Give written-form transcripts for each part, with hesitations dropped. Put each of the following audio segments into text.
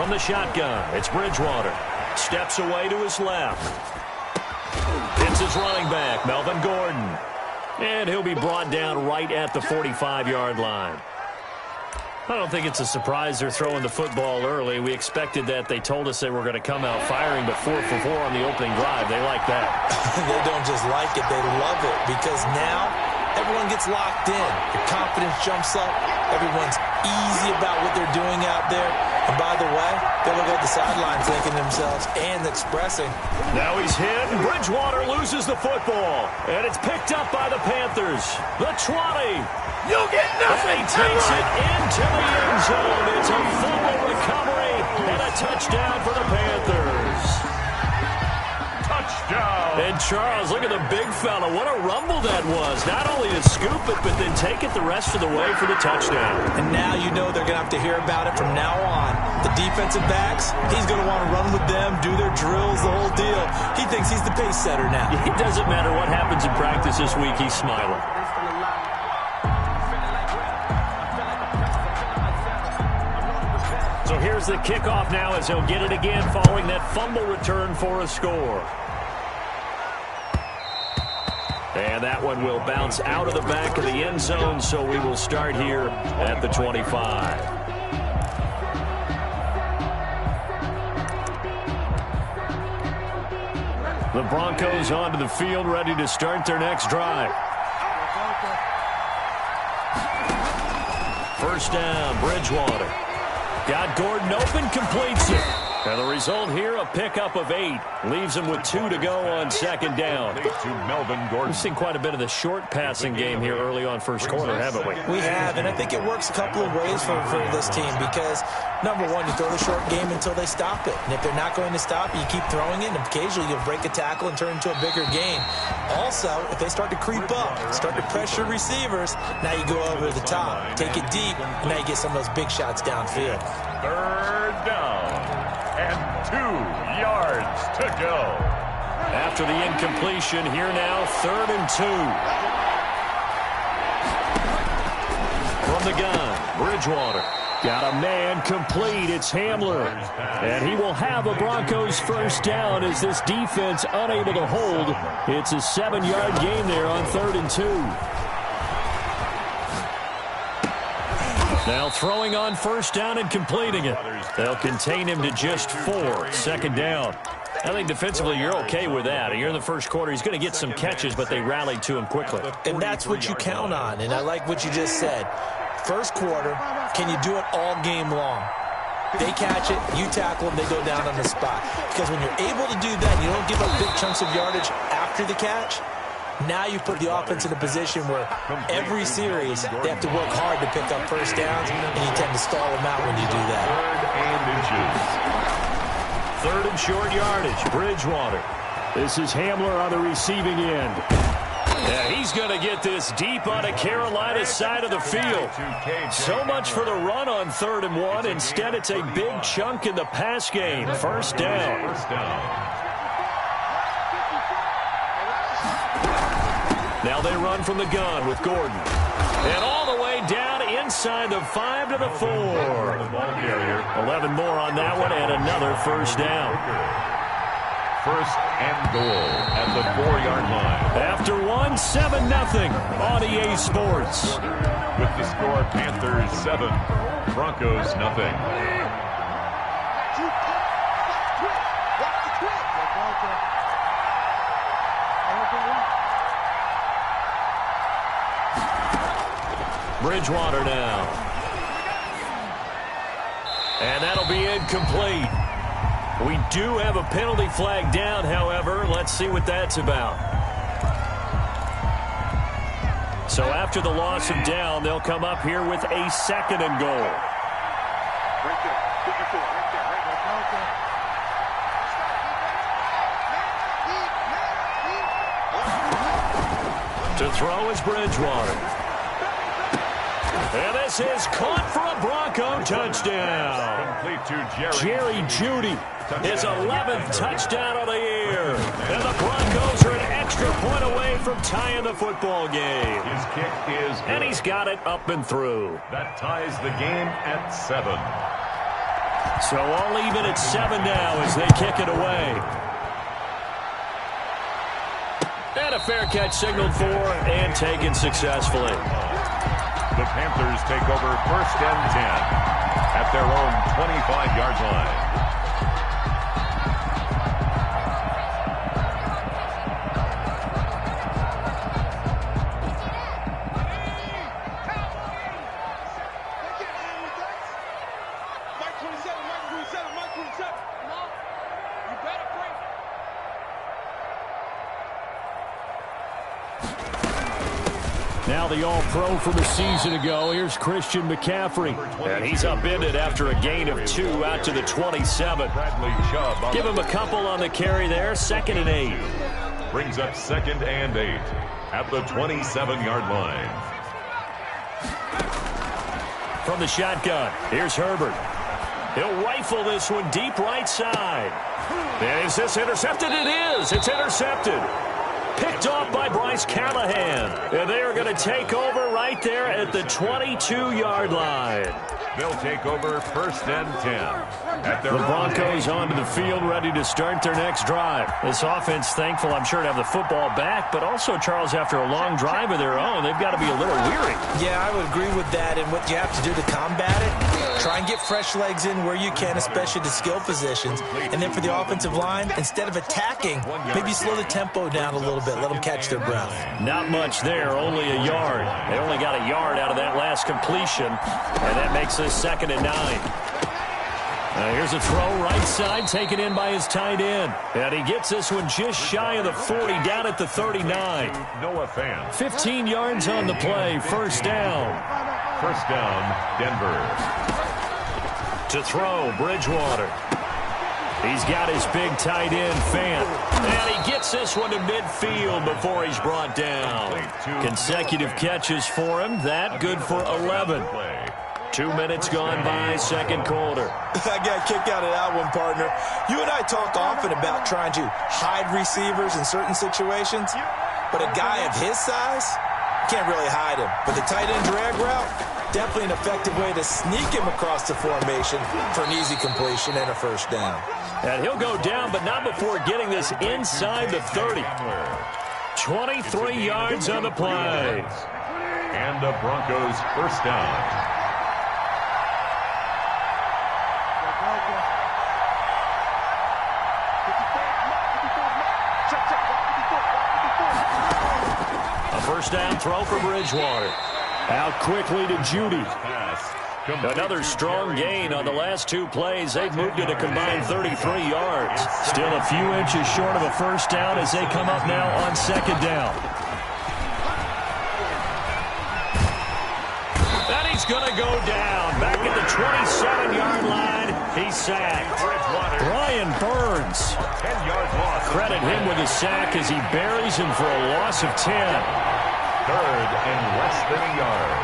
From the shotgun, it's Bridgewater. Steps away to his left. It's his running back, Melvin Gordon. And he'll be brought down right at the 45-yard line. I don't think it's a surprise they're throwing the football early. We expected that. They told us they were going to come out firing, but 4 for 4 on the opening drive. They like that. They don't just like it, they love it, because now everyone gets locked in. Their confidence jumps up. Everyone's easy about what they're doing out there. And by the way, they look at the sideline thinking to themselves and expressing. Now he's hit, and Bridgewater loses the football. And it's picked up by the Panthers. The 20. You'll get nothing. And he takes it into the end zone. It's a fumble recovery and a touchdown for the Panthers. Touchdown. And Charles, look at the big fella. What a rumble that was. Not only to scoop it, but then take it the rest of the way for the touchdown. And now you know they're going to have to hear about it from now on. The defensive backs, he's going to want to run with them, do their drills, the whole deal. He thinks he's the pace setter now. It doesn't matter what happens in practice this week. He's smiling. So here's the kickoff now as he'll get it again following that fumble return for a score. And that one will bounce out of the back of the end zone, so we will start here at the 25. The Broncos onto the field, ready to start their next drive. First down, Bridgewater. Got Gordon open, completes it. And the result here, a pickup of 8. Leaves him with 2 to go on second down. To Melvin Gordon. We've seen quite a bit of the short passing game here early on first quarter, haven't we? We have, and I think it works a couple of ways for this team because, number one, you throw the short game until they stop it. And if they're not going to stop it, you keep throwing it, and occasionally you'll break a tackle and turn into a bigger game. Also, if they start to creep up, start to pressure receivers, now you go over the top, take it deep, and now you get some of those big shots downfield. Third down and 2 yards to go. After the incompletion, here now, 3rd and 2. From the gun, Bridgewater. Got a man complete. It's Hamler. And he will have a Broncos first down as this defense unable to hold. It's a 7-yard gain there on 3rd and 2. Now throwing on first down and completing it. They'll contain him to just 4. Second down. I think defensively you're okay with that. You're in the first quarter. He's going to get some catches, but they rallied to him quickly. And that's what you count on. And I like what you just said. First quarter, can you do it all game long? They catch it, you tackle them, they go down on the spot. Because when you're able to do that, you don't give up big chunks of yardage after the catch. Now you put the offense in a position where every series they have to work hard to pick up first downs, and you tend to stall them out when you do that. 3rd and short yardage, Bridgewater. This is Hamler on the receiving end. Yeah, he's going to get this deep on a Carolina side of the field. So much for the run on 3rd and 1. Instead, it's a big chunk in the pass game. First down. Now they run from the gun with Gordon. And all the way down inside the 5 to the 4. 11 more on that one and another first down. First and goal at the 4-yard line. After 7-0 on EA Sports. With the score, Panthers 7, Broncos nothing. Bridgewater now. And that'll be incomplete. We do have a penalty flag down, however. Let's see what that's about. So after the loss of down, they'll come up here with a 2nd and goal. To throw is Bridgewater. And this is caught for a Bronco touchdown. Complete to Jerry Jeudy, his 11th touchdown of the year. And the Broncos are an extra point away from tying the football game. His kick is good. And he's got it up and through. That ties the game at 7. So all even at 7 now as they kick it away. And a fair catch signaled for and taken successfully. The Panthers take over 1st and 10 at their own 25-yard line. Now the All-Pro from a season ago. Here's Christian McCaffrey. And he's upended after a gain of 2 out to the 27. Give him a couple on the carry there. 2nd and 8. Brings up 2nd and 8 at the 27-yard line. From the shotgun, here's Herbert. He'll rifle this one deep right side. And is this intercepted? It is. It's intercepted. Picked off by Bryce Callahan. And they are going to take over right there at the 22-yard line. They'll take over 1st and 10. At their the Broncos onto the field, ready to start their next drive. This offense, thankful, I'm sure, to have the football back, but also, Charles, after a long drive of their own, they've got to be a little weary. Yeah, I would agree with that, and what you have to do to combat it, try and get fresh legs in where you can, especially the skill positions. And then for the offensive line, instead of attacking, maybe slow the tempo down a little bit, let them catch their breath. Not much there, only a yard. They only got a yard out of that last completion, and that makes this 2nd and 9. Here's a throw right side, taken in by his tight end. And he gets this one just shy of the 40, down at the 39. Noah Fant. 15 yards on the play, 1st down. 1st down, Denver. To throw, Bridgewater. He's got his big tight end, Fant. And he gets this one to midfield before he's brought down. Consecutive catches for him. That good for 11. 2 minutes gone by, 2nd quarter. I got kicked out of that one, partner. You and I talk often about trying to hide receivers in certain situations, but a guy of his size, can't really hide him. But the tight end drag route, definitely an effective way to sneak him across the formation for an easy completion and a 1st down. And he'll go down, but not before getting this inside the 30. 23 yards on the play. And the Broncos 1st down. A 1st down throw for Bridgewater. Out quickly to Judy. Another strong gain on the last 2 plays. They've moved it a combined 33 yards. Still a few inches short of a 1st down as they come up now on 2nd down. And he's going to go down. Back at the 27-yard line. He's sacked. Brian Burns. 10-yard loss. Credit him with a sack as he buries him for a loss of 10. 3rd and less than a yard.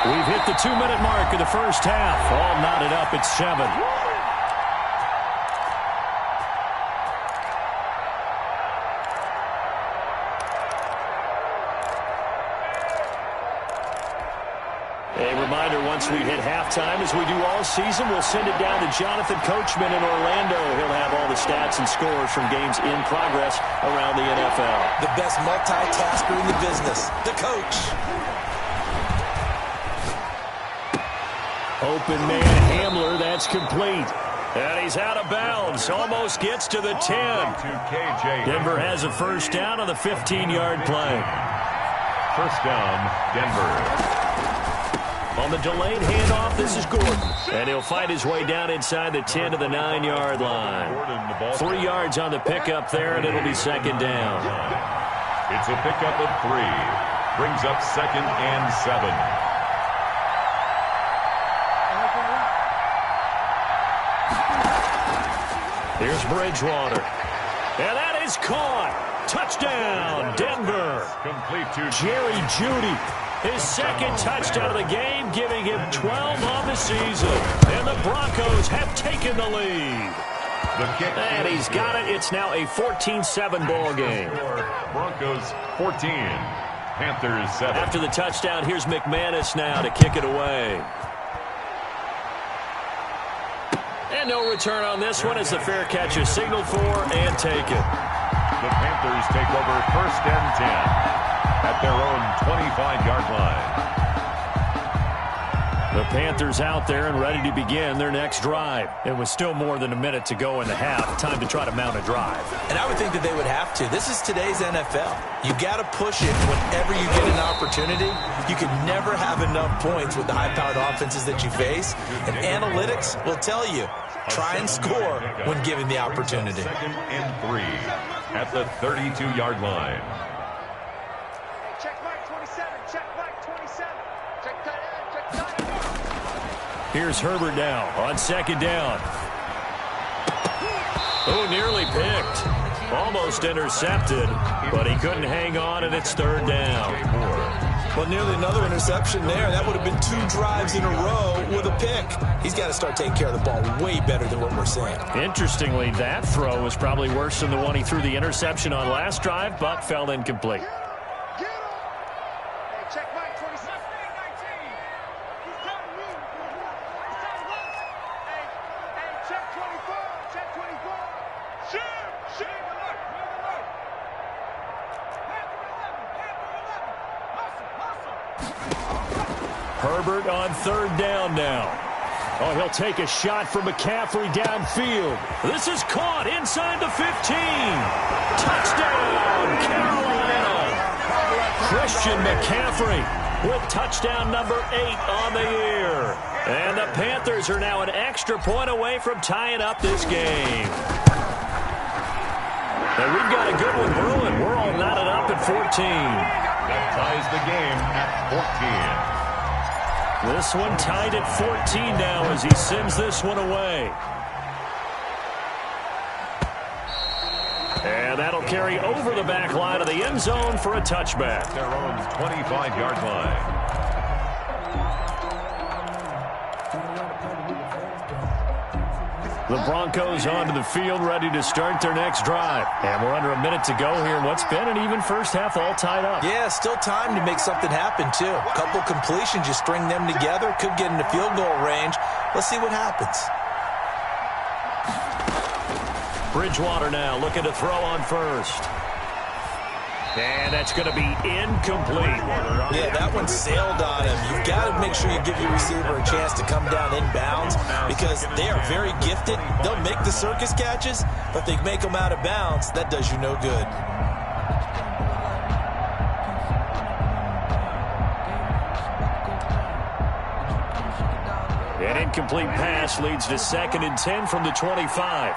We've hit the 2-minute mark of the 1st half. All knotted up at 7. A reminder, once we hit halftime, as we do all season, we'll send it down to Jonathan Coachman in Orlando. He'll have all the stats and scores from games in progress around the NFL. The best multitasker in the business, the coach. Open man Hamler, that's complete. And he's out of bounds, almost gets to the 10. Denver has a 1st down on the 15-yard play. 1st down, Denver. On the delayed handoff, this is Gordon. And he'll fight his way down inside the 10 to the 9-yard line. 3 yards on the pickup there, and it'll be 2nd down. It's a pickup of 3. Brings up 2nd and 7. Here's Bridgewater. And that is caught. Touchdown, Denver. Complete to Jerry Jeudy. His 2nd touchdown of the game, giving him 12 on the season. And the Broncos have taken the lead. And he's got it. It's now a 14-7 ball game. Broncos 14. Panthers 7. After the touchdown, here's McManus now to kick it away. And no return on this one as the fair catch is signaled for and taken. The Panthers take over 1st and 10 at their own 25-yard line. The Panthers out there and ready to begin their next drive. It was still more than a minute to go in the half. Time to try to mount a drive. And I would think that they would have to. This is today's NFL. You got to push it whenever you get an opportunity. You can never have enough points with the high-powered offenses that you face. And analytics will tell you, try and score when given the opportunity. 2nd and 3 at the 32-yard line. Check Mike 27. Check Mike 27. Check tight end. Check tight end. Here's Herbert now on 2nd down. Oh, nearly picked. Almost intercepted, but he couldn't hang on, and it's 3rd down. Well, nearly another interception there. That would have been 2 drives in a row with a pick. He's got to start taking care of the ball way better than what we're seeing. Interestingly, that throw was probably worse than the one he threw the interception on last drive, but fell incomplete. Get him. Hey, check Mike 27. 19. He's telling me. He's telling us. Hey, check 24. Check 24. Shoot. Alert. Herbert on 3rd down now. Oh, he'll take a shot from McCaffrey downfield. This is caught inside the 15. Touchdown, Carolina. Christian McCaffrey with touchdown number 8 on the year. And the Panthers are now an extra point away from tying up this game. And we've got a good one brewing. We're all knotted up at 14. That ties the game at 14. This one tied at 14 now as he sends this one away. And that'll carry over the back line of the end zone for a touchback. Their own 25-yard line. The Broncos onto the field, ready to start their next drive. And we're under a minute to go here in what's been an even first half, all tied up. Yeah, still time to make something happen, too. A couple completions, you string them together, could get into field goal range. Let's see what happens. Bridgewater now looking to throw on first. And that's going to be incomplete. Yeah, that one sailed on him. You've got to make sure you give your receiver a chance to come down inbounds because they are very gifted. They'll make the circus catches, but they make them out of bounds. That does you no good. An incomplete pass leads to 2nd and 10 from the 25.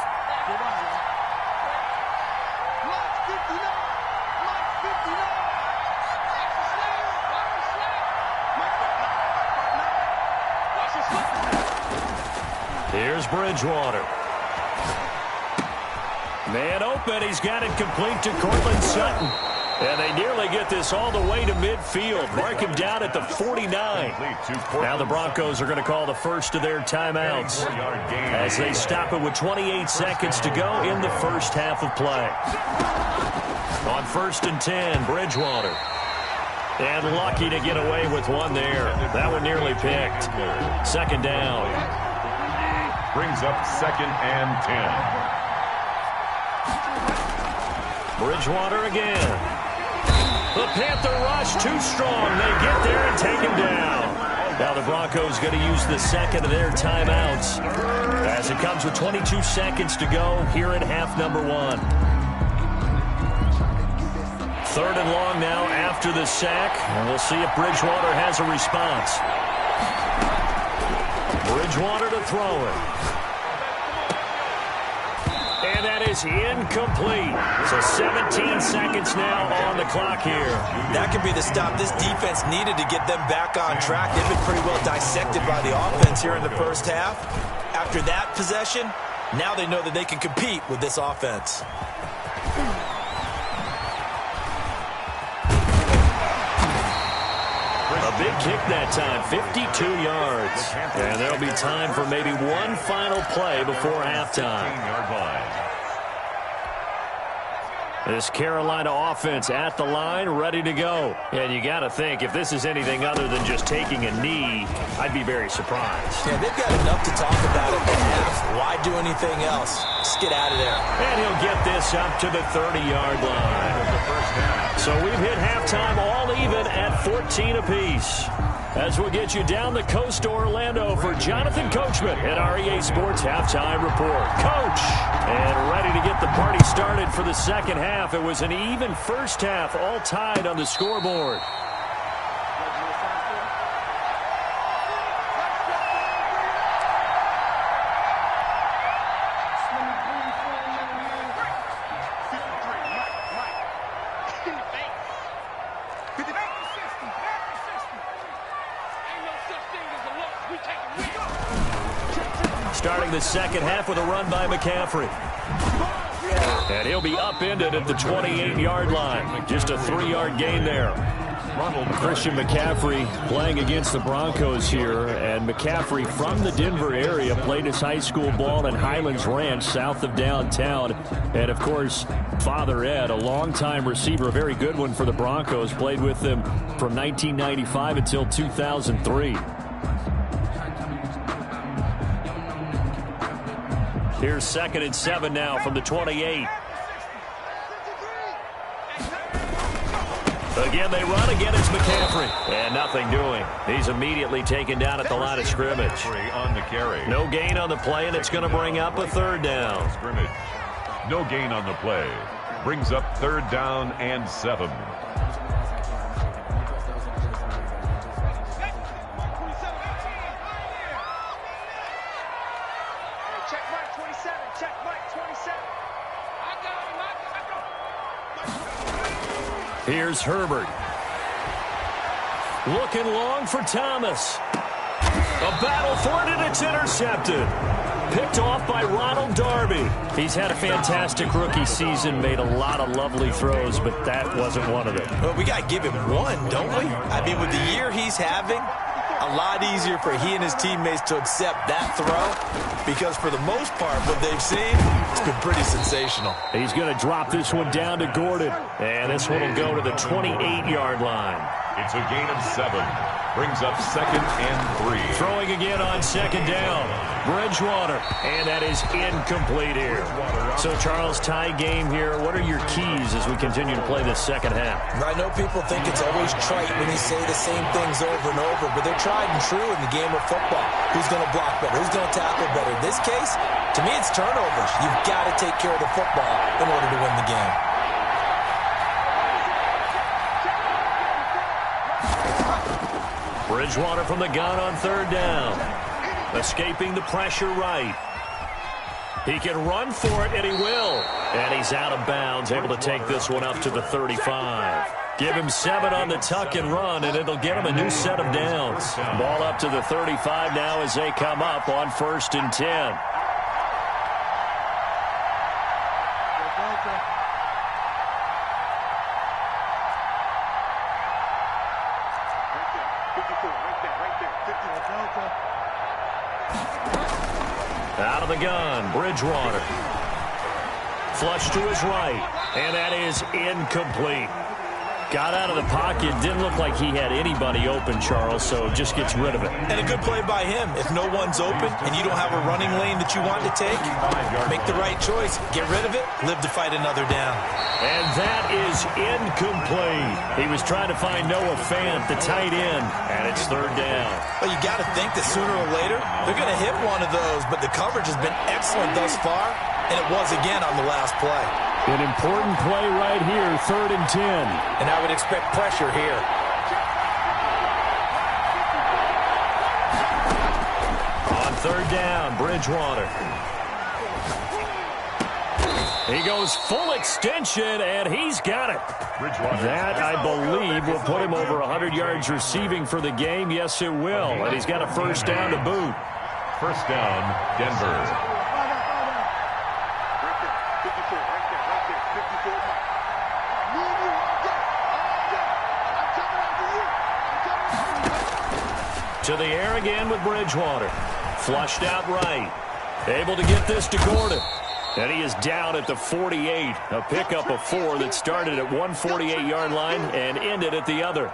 Here's Bridgewater. Man open. He's got it complete to Cortland Sutton. And they nearly get this all the way to midfield. Mark him down at the 49. Now the Broncos are going to call the first of their timeouts as they stop it with 28 seconds to go in the first half of play. On 1st and 10, Bridgewater. And lucky to get away with one there. That one nearly picked. 2nd down. Brings up 2nd and 10. Bridgewater again. The Panther rush too strong. They get there and take him down. Now the Broncos going to use the second of their timeouts as it comes with 22 seconds to go here at half number 1. 3rd and long now after the sack, and we'll see if Bridgewater has a response. Bridgewater to throw it. And that is incomplete. So 17 seconds now on the clock here. That could be the stop this defense needed to get them back on track. They've been pretty well dissected by the offense here in the first half. After that possession, now they know that they can compete with this offense. A big kick that time, 52 yards. And there'll be time for maybe one final play before halftime. 15-yard line. This Carolina offense at the line, ready to go. And you got to think, if this is anything other than just taking a knee, I'd be very surprised. Yeah, they've got enough to talk about at the half. Why do anything else? Just get out of there. And he'll get this up to the 30-yard line. So we've hit halftime all even at 14 apiece. As we'll get you down the coast to Orlando for Jonathan Coachman at our EA Sports Halftime Report. Coach! And ready to get the party started for the second half. It was an even first half, all tied on the scoreboard. Starting the second half with a run by McCaffrey. And he'll be upended at the 28-yard line. Just a 3-yard gain there. Christian McCaffrey playing against the Broncos here. And McCaffrey from the Denver area played his high school ball in Highlands Ranch south of downtown. And, of course, Father Ed, a longtime receiver, a very good one for the Broncos, played with them from 1995 until 2003. Here's 2nd and 7 now from the 28. Again, they run. Again, it's McCaffrey. And nothing doing. He's immediately taken down at the line of scrimmage. On the carry. No gain on the play, and it's going to bring up a 3rd down. Scrimmage. No gain on the play. Brings up 3rd down and 7. Here's Herbert. Looking long for Thomas. A battle for it, and it's intercepted. Picked off by Ronald Darby. He's had a fantastic rookie season, made a lot of lovely throws, but that wasn't one of them. Well, we got to give him one, don't we? I mean, with the year he's having, a lot easier for he and his teammates to accept that throw, because for the most part, what they've seen, it's been pretty sensational. He's going to drop this one down to Gordon, and this one will go to the 28-yard line. It's a gain of 7. Brings up 2nd and 3. Throwing again on 2nd down. Bridgewater, and that is incomplete here. So, Charles, tie game here. What are your keys as we continue to play this second half? I know people think it's always trite when you say the same things over and over, but they're tried and true in the game of football. Who's going to block better? Who's going to tackle better? In this case, to me, it's turnovers. You've got to take care of the football in order to win the game. Bridgewater from the gun on 3rd down. Escaping the pressure right. He can run for it, and he will. And he's out of bounds, able to take this one up to the 35. Give him 7 on the tuck and run, and it'll get him a new set of downs. Ball up to the 35 now as they come up on 1st and 10. Out of the gun, Bridgewater. Flush to his right, and that is incomplete. Got out of the pocket, didn't look like he had anybody open, Charles, so just gets rid of it. And a good play by him. If no one's open and you don't have a running lane that you want to take, make the right choice. Get rid of it, live to fight another down. And that is incomplete. He was trying to find Noah Fant, the tight end, and it's 3rd down. Well, you got to think that sooner or later, they're going to hit one of those, but the coverage has been excellent thus far, and it was again on the last play. An important play right here, 3rd and 10. And I would expect pressure here. On 3rd down, Bridgewater. He goes full extension, and he's got it. That, I believe, will put him over 100 yards receiving for the game. Yes, it will. And he's got a 1st down to boot. 1st down, Denver. To the air again with Bridgewater. Flushed out right. Able to get this to Gordon. And he is down at the 48. A pickup of 4 that started at one 48-yard line and ended at the other.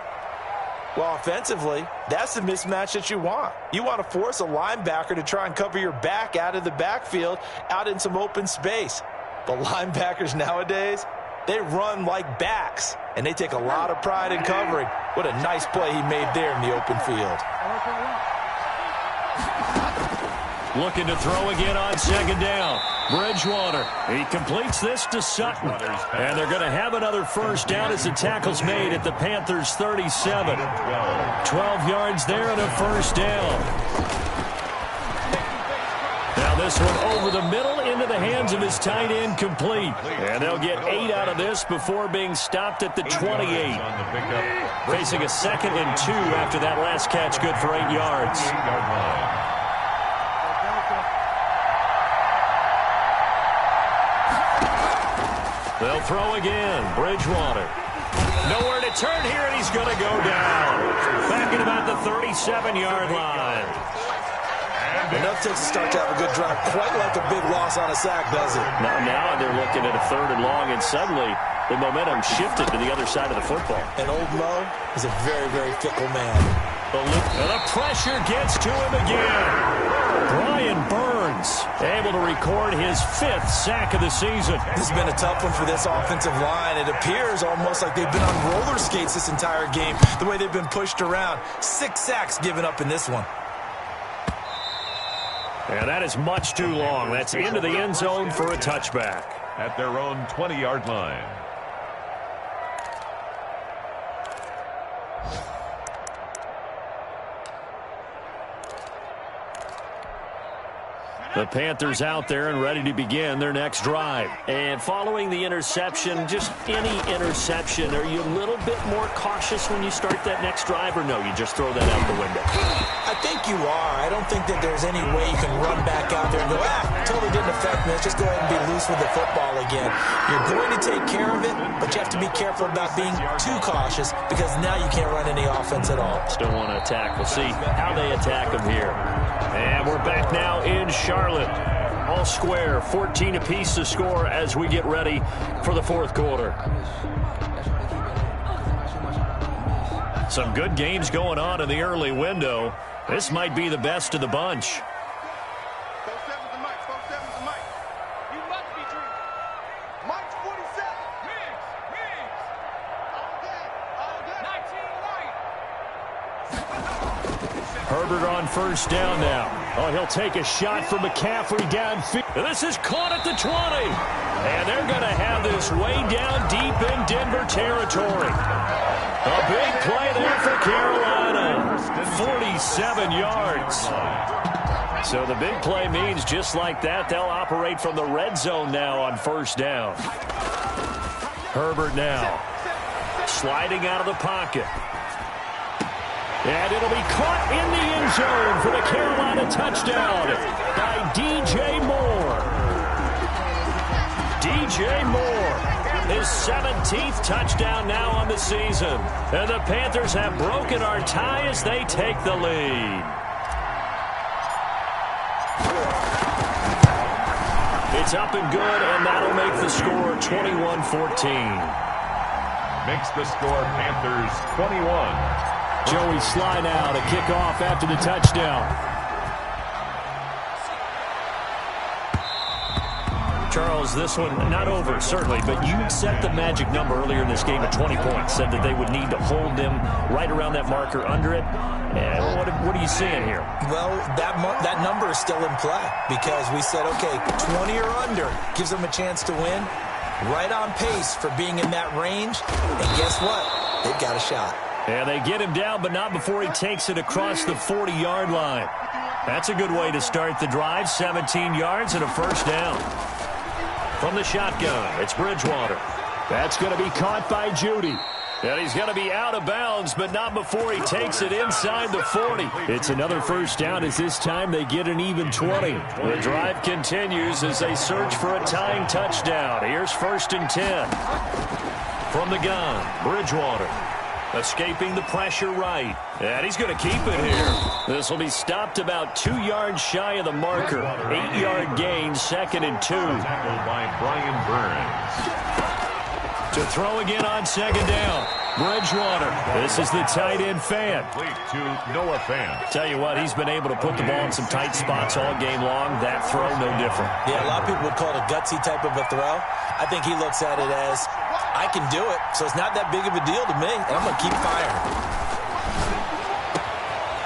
Well, offensively, that's the mismatch that you want. You want to force a linebacker to try and cover your back out of the backfield, out in some open space. But linebackers nowadays, they run like backs, and they take a lot of pride in covering. What a nice play he made there in the open field. Looking to throw again on second down. Bridgewater. He completes this to Sutton. And they're going to have another first down as the tackle's made at the Panthers' 37. 12 yards there and a first down. Now this one over the middle into the hands of his tight end complete. And they'll get 8 out of this before being stopped at the 28. Facing a 2nd and 2 after that last catch, good for 8 yards. They'll throw again. Bridgewater. Nowhere to turn here, and he's going to go down. Back at about the 37-yard line. Enough takes to start to have a good drive. Quite like a big loss on a sack, does it? Now they're looking at a 3rd and long, and suddenly the momentum shifted to the other side of the football. And old Mo is a very, very fickle man. And the pressure gets to him again. Brian Burns able to record his 5th sack of the season. This has been a tough one for this offensive line. It appears almost like they've been on roller skates this entire game, the way they've been pushed around. 6 sacks given up in this one. And that is much too long. That's into the end zone for a touchback. At their own 20-yard line. The Panthers out there and ready to begin their next drive. And following the interception, just any interception, are you a little bit more cautious when you start that next drive, or no, you just throw that out the window? I think you are. I don't think that there's any way you can run back out there and go, totally didn't affect me. Let's just go ahead and be loose with the football again. You're going to take care of it, but you have to be careful about being too cautious because now you can't run any offense at all. Still want to attack. We'll see how they attack them here. And we're back now in Charlotte. All square, 14 apiece to score as we get ready for the 4th quarter. Some good games going on in the early window. This might be the best of the bunch. Herbert on first down now. Oh, he'll take a shot from McCaffrey downfield. This is caught at the 20. And they're going to have this way down deep in Denver territory. A big play there for Carolina. 47 yards. So the big play means just like that, they'll operate from the red zone now on first down. Herbert now sliding out of the pocket. And it'll be caught in the end zone for the Carolina touchdown by DJ Moore. DJ Moore, his 17th touchdown now on the season. And the Panthers have broken our tie as they take the lead. It's up and good, and that'll make the score 21-14. Makes the score Panthers 21. Joey Sly now to kick off after the touchdown. Charles, this one not over, certainly, but you set the magic number earlier in this game at 20 points, said that they would need to hold them right around that marker under it. And what are you seeing here? Well, that number is still in play because we said, okay, 20 or under gives them a chance to win. Right on pace for being in that range. And guess what? They've got a shot. And they get him down, but not before he takes it across the 40-yard line. That's a good way to start the drive. 17 yards and a first down. From the shotgun, it's Bridgewater. That's going to be caught by Judy. And he's going to be out of bounds, but not before he takes it inside the 40. It's another first down as this time they get an even 20. The drive continues as they search for a tying touchdown. Here's 1st and 10. From the gun, Bridgewater. Escaping the pressure right. And he's going to keep it here. This will be stopped about 2 yards shy of the marker. 8-yard gain, 2nd and 2. Tackled by Brian Burns. To throw again on 2nd down. Bridgewater. This is the tight end fan. Complete to Noah Fant. Tell you what, he's been able to put the ball in some tight spots all game long. That throw, no different. Yeah, a lot of people would call it a gutsy type of a throw. I think he looks at it as, I can do it, so it's not that big of a deal to me, and I'm going to keep firing.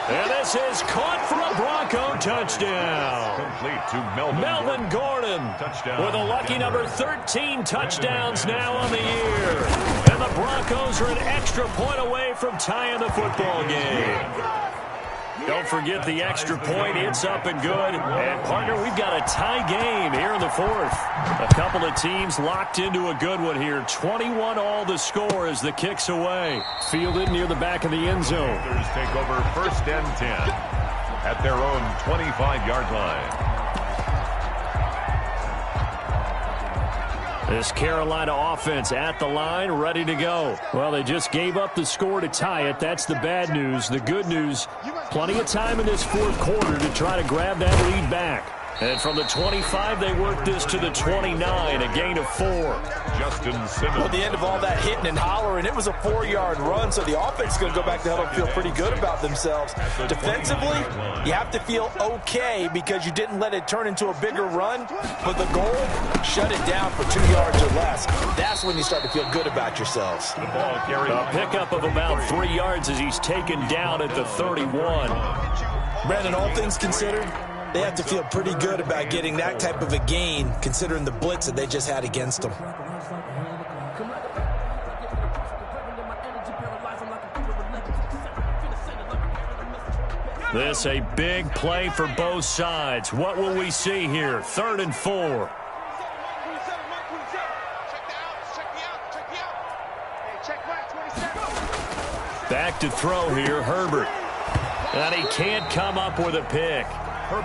And this is caught for a Bronco touchdown. Complete to Melvin Gordon. Touchdown. With a lucky number 13 touchdowns now on the year. And the Broncos are an extra point away from tying the football game. Don't forget the extra point. It's up and good. And, partner, we've got a tie game here in the 4th. A couple of teams locked into a good one here. 21 all the score as the kick's away. Fielded near the back of the end zone. Panthers take over 1st and 10 at their own 25-yard line. This Carolina offense at the line, ready to go. Well, they just gave up the score to tie it. That's the bad news. The good news, plenty of time in this 4th quarter to try to grab that lead back. And from the 25, they work this to the 29, a gain of 4. Justin Simmons. Well, at the end of all that hitting and hollering, it was a 4-yard run, so the offense is going to go back to huddle and feel pretty good about themselves. Defensively, you have to feel okay because you didn't let it turn into a bigger run, but the goal, shut it down for 2 yards or less. That's when you start to feel good about yourselves. The ball carried. A pickup of about 3 yards as he's taken down at the 31. Brandon, all things considered, they have to feel pretty good about getting that type of a gain, considering the blitz that they just had against them. This a big play for both sides. What will we see here? 3rd and 4. Back to throw here, Herbert. And he can't come up with a pick.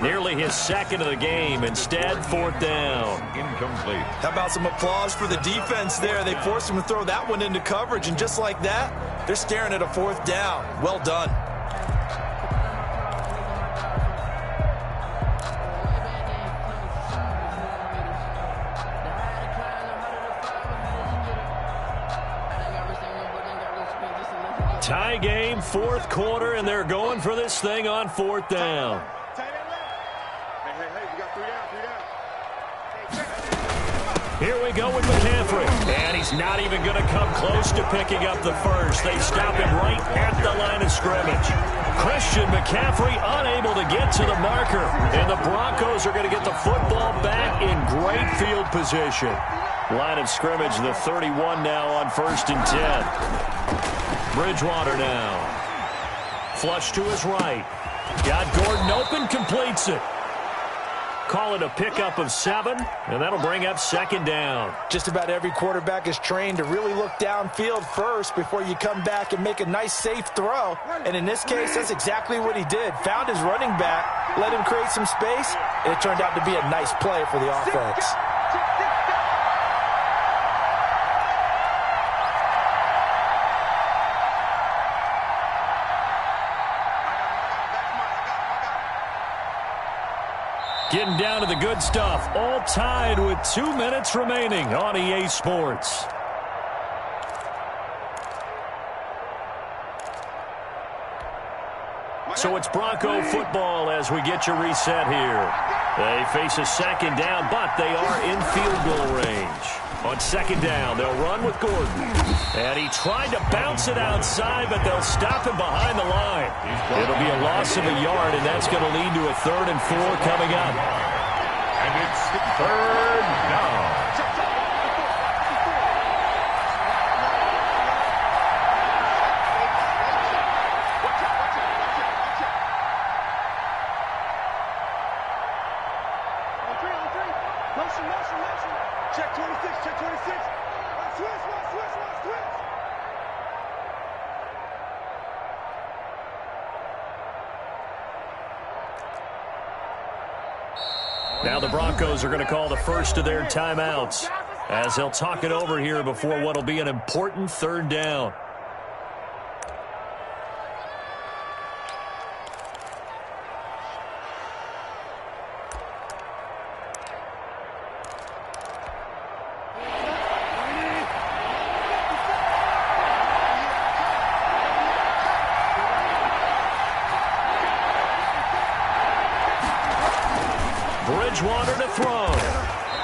Nearly his 2nd of the game. Instead, 4th down. Incomplete. How about some applause for the defense there? They forced him to throw that one into coverage, and just like that, they're staring at a 4th down. Well done. Tie game, 4th quarter, and they're going for this thing on 4th down. Here we go with McCaffrey. And he's not even going to come close to picking up the first. They stop him right at the line of scrimmage. Christian McCaffrey unable to get to the marker. And the Broncos are going to get the football back in great field position. Line of scrimmage, the 31 now on 1st and 10. Bridgewater now. Flush to his right. Got Gordon open, completes it. Call it a pickup of 7, and that'll bring up 2nd down. Just about every quarterback is trained to really look downfield first before you come back and make a nice, safe throw. And in this case, that's exactly what he did. Found his running back, let him create some space, and it turned out to be a nice play for the offense. Getting down to the good stuff. All tied with 2 minutes remaining on EA Sports. So it's Bronco football as we get you reset here. They face a 2nd down, but they are in field goal range. On 2nd down, they'll run with Gordon. And he tried to bounce it outside, but they'll stop him behind the line. It'll be a loss of a yard, and that's going to lead to a 3rd and 4 coming up. And it's 3rd down. Check 26, check 26. Switch. Now the Broncos are going to call the first of their timeouts as they'll talk it over here before what will be an important 3rd down.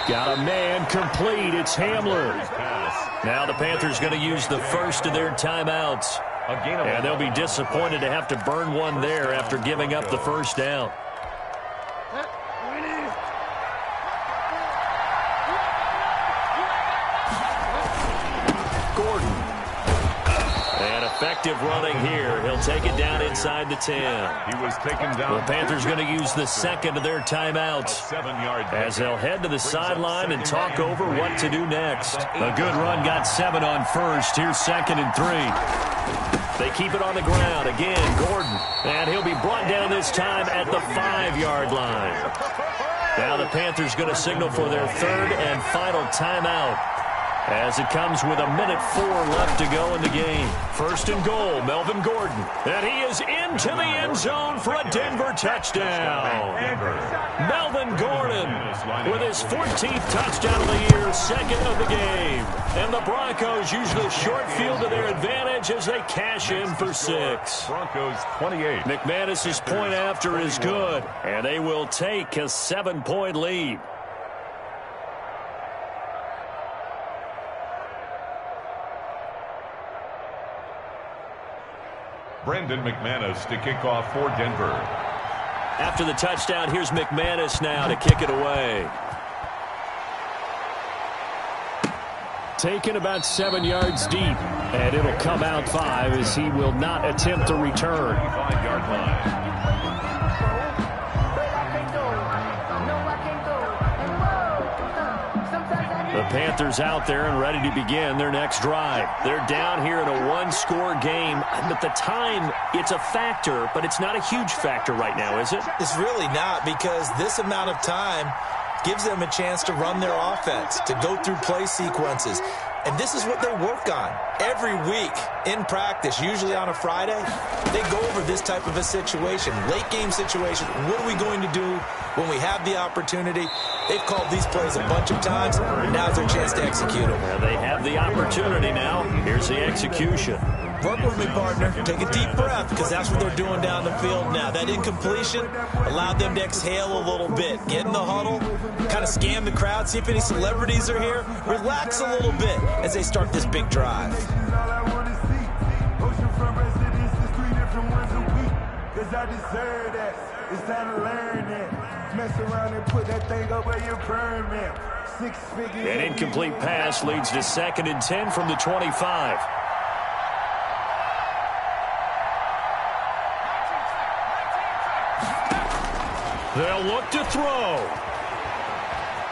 Got a man complete. It's Hamler. Now the Panthers going to use the first of their timeouts. And they'll be disappointed to have to burn one there after giving up the first down. Gordon. And effective running here. He'll take it down inside the 10. He was taken down. The Panthers going to use the second of their timeouts as they'll head to the sideline and talk over what to do next. A good run got 7 on first. Here's 2nd and 3. They keep it on the ground. Again, Gordon. And he'll be brought down this time at the 5-yard line. Now the Panthers going to signal for their 3rd and final timeout, as it comes with 1:04 left to go in the game. 1st and goal, Melvin Gordon. And he is into the end zone for a Denver touchdown. Melvin Gordon with his 14th touchdown of the year, 2nd of the game. And the Broncos use the short field to their advantage as they cash in for 6. Broncos 28. McManus's point after is good, and they will take a 7-point lead. Brendan McManus to kick off for Denver. After the touchdown, here's McManus now to kick it away. Taken about 7 yards deep, and it'll come out 5 as he will not attempt to return. 5-yard line. The Panthers out there and ready to begin their next drive. They're down here in a 1-score game. At the time, it's a factor, but it's not a huge factor right now, is it? It's really not, because this amount of time gives them a chance to run their offense, to go through play sequences. And this is what they work on every week in practice, usually on a Friday. They go over this type of a situation, late game situation. What are we going to do when we have the opportunity? They've called these plays a bunch of times. Now's their chance to execute them. Well, they have the opportunity now. Here's the execution. Work with me, partner. Take a deep breath, because that's what they're doing down the field now. That incompletion allowed them to exhale a little bit. Get in the huddle, kind of scan the crowd, see if any celebrities are here. Relax a little bit as they start this big drive. An incomplete pass leads to 2nd and 10 from the 25. They'll look to throw.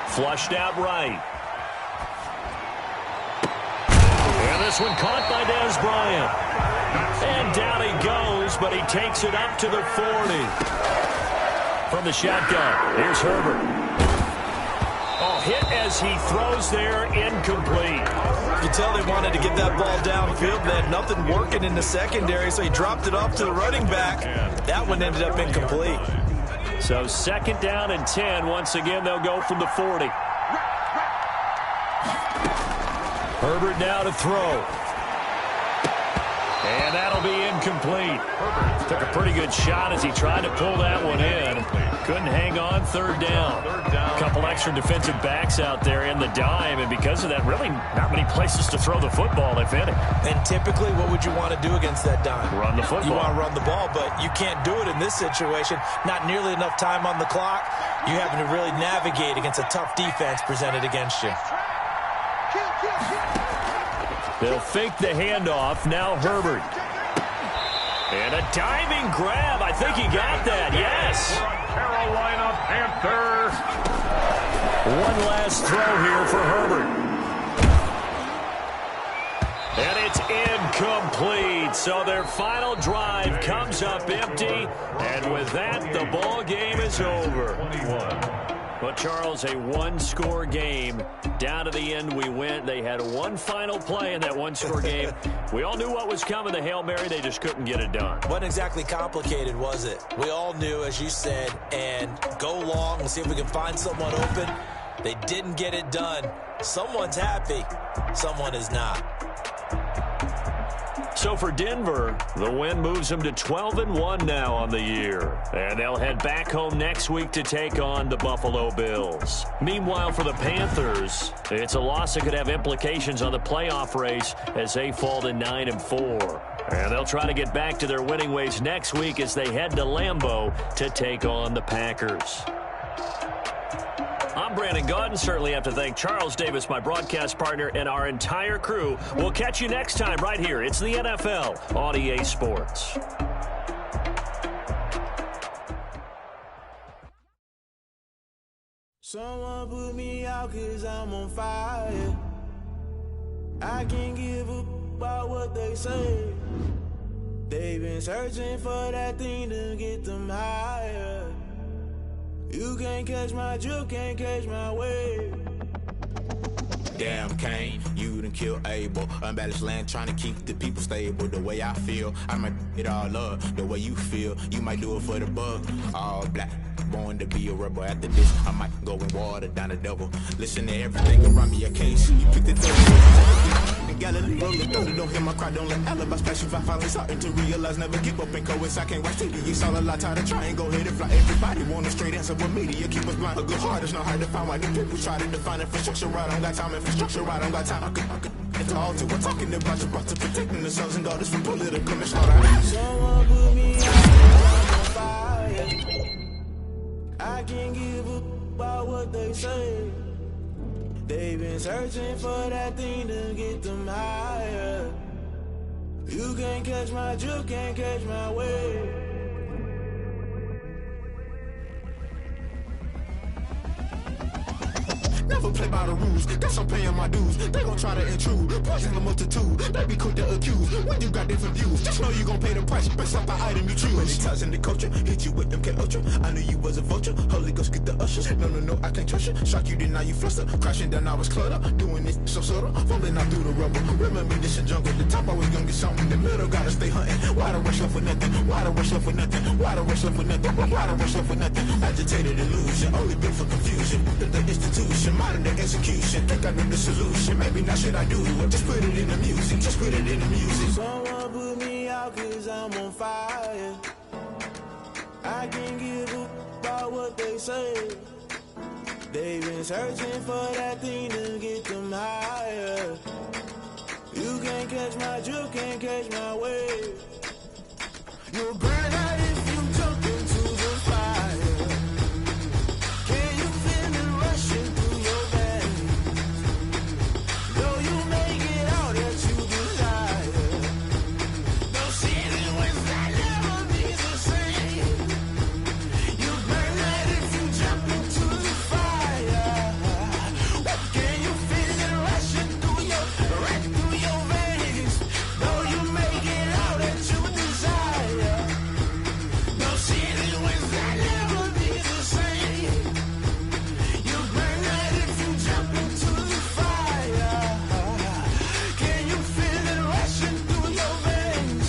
Flushed out right. And this one caught by Dez Bryant. And down he goes, but he takes it up to the 40. From the shotgun, here's Herbert. Oh, hit as he throws there, incomplete. You tell they wanted to get that ball downfield. They had nothing working in the secondary, so he dropped it off to the running back. That one ended up incomplete. So 2nd down and 10. Once again, they'll go from the 40. Herbert now to throw. And that'll be incomplete. Herbert took a pretty good shot as he tried to pull that one in. Couldn't hang on. 3rd down. A couple extra defensive backs out there in the dime, and because of that, really not many places to throw the football, if any. And typically, what would you want to do against that dime? Run the football. You want to run the ball, but you can't do it in this situation. Not nearly enough time on the clock. You having to really navigate against a tough defense presented against you. They'll fake the handoff. Now Herbert. And a diving grab. I think he got that. Yes. Carolina Panther. One last throw here for Herbert. And it's incomplete. So their final drive comes up empty. And with that, the ball game is over. 21. But, Charles, a 1-score game. Down to the end we went. They had one final play in that 1-score game. We all knew what was coming, the Hail Mary. They just couldn't get it done. Wasn't exactly complicated, was it? We all knew, as you said, and go long. We'll see if we can find someone open. They didn't get it done. Someone's happy. Someone is not. So for Denver, the win moves them to 12-1 now on the year. And they'll head back home next week to take on the Buffalo Bills. Meanwhile, for the Panthers, it's a loss that could have implications on the playoff race as they fall to 9-4. And they'll try to get back to their winning ways next week as they head to Lambeau to take on the Packers. I'm Brandon Gaudin. Certainly have to thank Charles Davis, my broadcast partner, and our entire crew. We'll catch you next time right here. It's the NFL on EA Sports. Someone put me out 'cause I'm on fire. I can't give up about what they say. They've been searching for that thing to get them higher. You can't catch my drift, can't catch my wave. Damn, Kane, you done killed Abel. Unbalanced land, trying to keep the people stable. The way I feel, I might it all up. The way you feel, you might do it for the bug. All black, born to be a rebel. After this, I might go and water down the devil. Listen to everything around me, I can't see. You pick the thing. In Galilee, roll the thunder, don't hear my cry, don't let alibis pass you. I finally starting to realize, never give up and coincide. I can't watch TV, it's all a lot, tired of trying, go ahead and fly. Everybody want a straight answer with media, keep us blind. A good heart is not hard to find. Why the people try to define infrastructure right? I don't got time, infrastructure right, I don't got time. I could it's all to we're talking about you, brought to protecting the sons and daughters from political and slaughter. Someone put me out 'cause I'm on fire. I can't give up about what they say. They've been searching for that thing to get them higher. You can't catch my drift, can't catch my wave. Never play by the rules, guess I'm paying my dues. They gon' try to intrude, poison the multitude. They be quick to accuse, when you got different views. Just know you gon' pay the price, based off the item you choose. Many times in the culture, hit you with them K-Ultra. I knew you was a vulture, Holy Ghost get the ushers. No, I can't trust you. Shock you, then now you fluster. Crashing down, I was cluttered. Doing this so subtle, falling out through the rubble. Remember this in jungle, the top always gonna get something. The middle gotta stay hunting. Why the rush left for nothing? Why the rush left for nothing? Why the rush left for nothing? Why the rush left for nothing? Agitated illusion, only built for confusion. The institution, modern day execution. Think I know the solution, maybe not should I do it. Just put it in the music, just put it in the music. Someone put me out 'cause I'm on fire. I can't give up about what they say. They've been searching for that thing to get them higher. You can't catch my drift, can't catch my wave. You'll burn out if you jump into the fire. Can you feel it rushing through your veins? Though you make it out that you desire. No city was that never be the same. You burn out if you jump into the fire. Can you feel it rushing through your veins? Though you make it out that you desire. No city was that never be the same. You burn out if you jump into the fire. Can you feel it rushing through your veins?